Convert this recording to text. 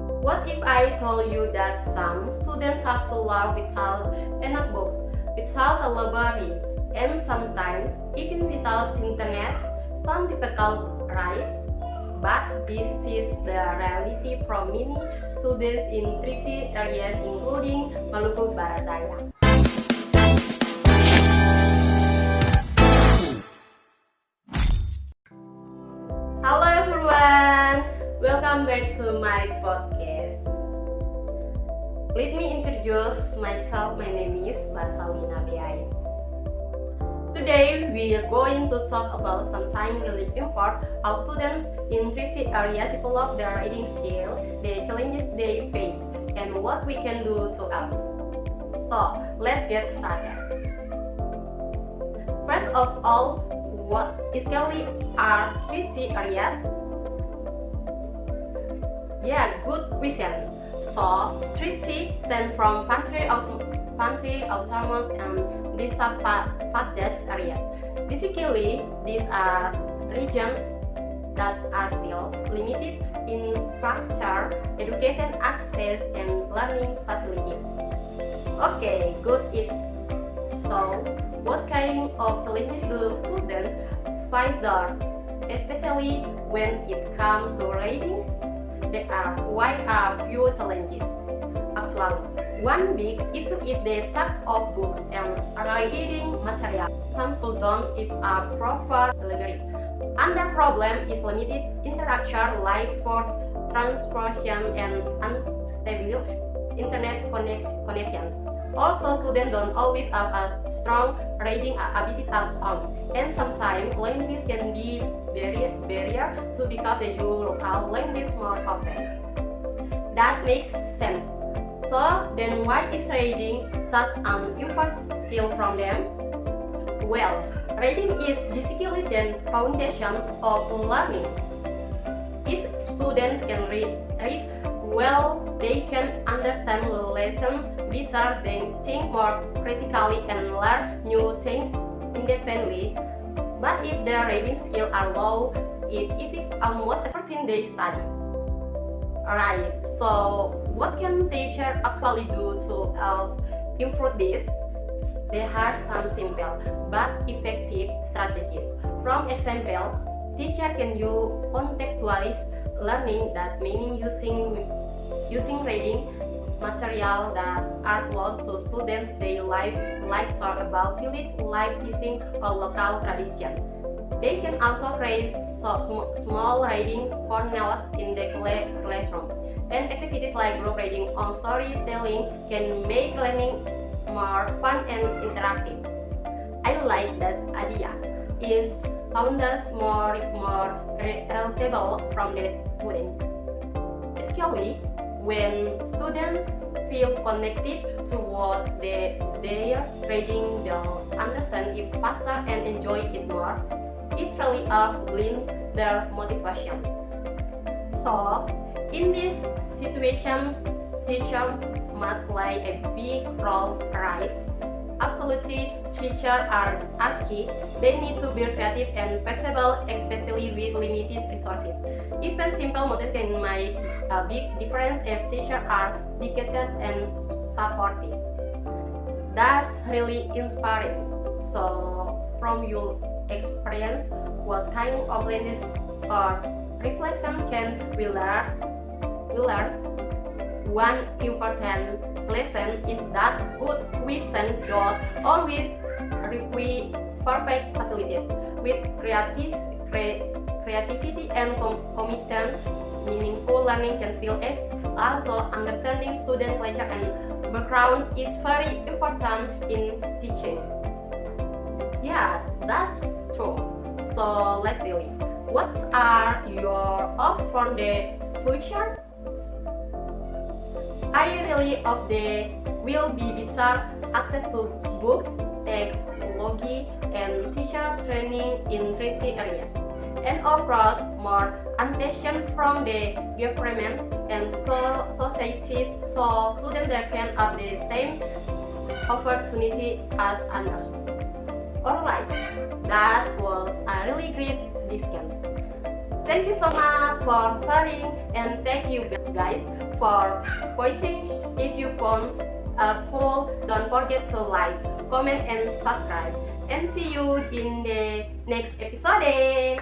What if I told you that some students have to learn without enough books, without a library, and sometimes even without internet? Sound difficult, right? But this is the reality from many students in tricky areas including Maluku Barat Daya. Hello everyone, welcome back to my podcast. Let me introduce myself. My name is Basawi Nabiai. Today we are going to talk about something really important: how students in tricky areas develop their reading skill, the challenges they face, and what we can do to help. So let's get started. First of all, what exactly are tricky areas? Yeah, good question. So, tricky stand from country, autonomous, and disadvantaged areas. Basically, these are regions that are still limited in infrastructure, education access, and learning facilities. Okay, good. So, what kind of challenges do students face there, especially when it comes to reading? There are quite a few challenges. Actually, one big issue is the type of books and reading material. Some schools don't have proper libraries. Another problem is limited interaction like for transportation and unstable internet connection. Also, students don't always have a strong reading ability at home, and sometimes language can be barrier to pick up the new local language more often. That makes sense. So then why is reading such an important skill from them? Well, reading is basically the foundation of learning. If students can read well, they can understand the lesson better, they think more critically and learn new things independently. But if their reading skills are low, it affects almost everything they study. Alright, so what can teachers actually do to help improve this? There are some simple but effective strategies. From example, teacher can use contextualized learning, that meaning using reading material that are close to students' daily life, like stories about village life, fishing, or local tradition. They can also create small reading corners in the classroom, and activities like group reading or storytelling can make learning more fun and interactive. I like that idea. It sounds more relatable from the students, especially when students feel connected to what they are reading. They'll understand it faster and enjoy it more. It really helps build their motivation. So, in this situation, teacher must play a big role, right? Absolutely, teachers are key. They need to be creative and flexible, especially with limited resources. Even simple methods can make a big difference if teachers are dedicated and supportive. That's really inspiring. So, from your experience, what kind of lessons or reflection can we learn? One important lesson is that good vision don't always require perfect facilities. With creativity and commitment, meaningful learning can still exist. Also, understanding student culture and background is very important in teaching. Yeah, that's true. So let's deal it. What are your hopes for the future? I really hope there will be better access to books, technology, and teacher training in tricky areas, and of course more attention from the government and society, so students can have the same opportunity as others. Alright, that was a really great discussion. Thank you so much for sharing, and thank you guys for watching. If you found helpful, don't forget to like, comment, and subscribe. And see you in the next episode.